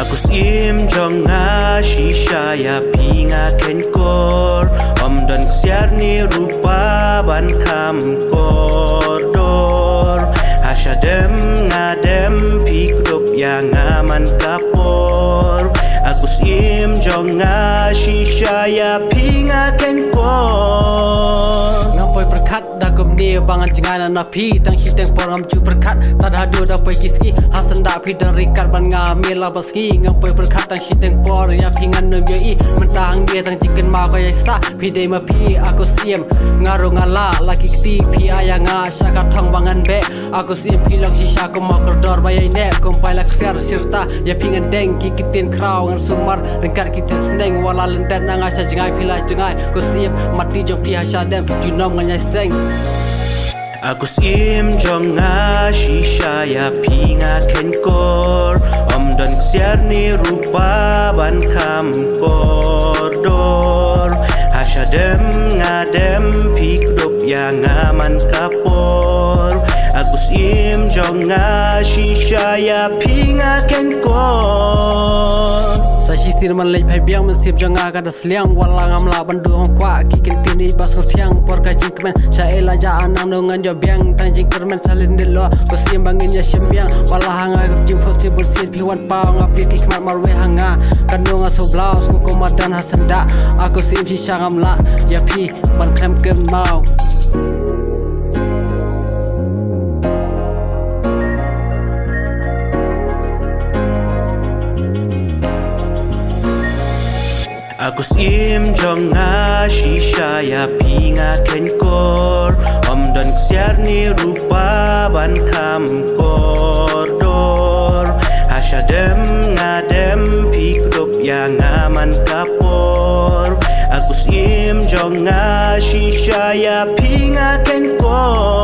Aku sim jonga shisha ya pinga ken kor om don ksiar ni rupa ban kam koridor hasha dem ngadem pikrup yang aman kapor aku sim jonga shisha ya pinga ken kor Ngampoi berkat dah kumni bangan cengai na pi tang hiteng poram cu berkat tad hadu dah poi kiski hasan dah pi dan rikat ban ngamil la baski ngampoi berkat tang hiteng por ya pingan no yoi mentang dia tang chicken ma ko ya sa pi dei ma pi aku siem ngaru ngala laki kti pi aya nga syaka thong bangan be aku siem pi long shisha ko ma koridor bayai ne kompai la kser sirta ya pingan deng ki kitin kraw ngar sumar ringkat kitin sneng wala lenden na nga sa jengai pi la jengai ko siem mati jong pi hasha dem junom nganya seng Aku sim jonga shisha ya pinga ken kor om don ksiar ni rupa ban kam koridor hasha dem ngadem pikrup yang aman kapor aku sim jonga shisha ya pinga ken kor Sashi sirman lej phai biang men sip janga ka dasliang wala ngamla bandu hong kwa kikin tini bas ko thiang por ka jing kemen sha ela ja anang no ngan jo biang tang jing kermen salin dilo ko sim bangin ya shimbiang wala hanga ka jing possible sit pi wan pa nga pi ki khmat marwe hanga kan no nga so blaus ko komadan hasanda aku sim si shangamla ya pi ban klem kem mau Aku sim jonga shisha ya pinga ken kor om don ksiar ni rupa ban kam koridor hasha dem ngadem pikrup yang aman kapor aku sim jonga shisha ya pinga ken kor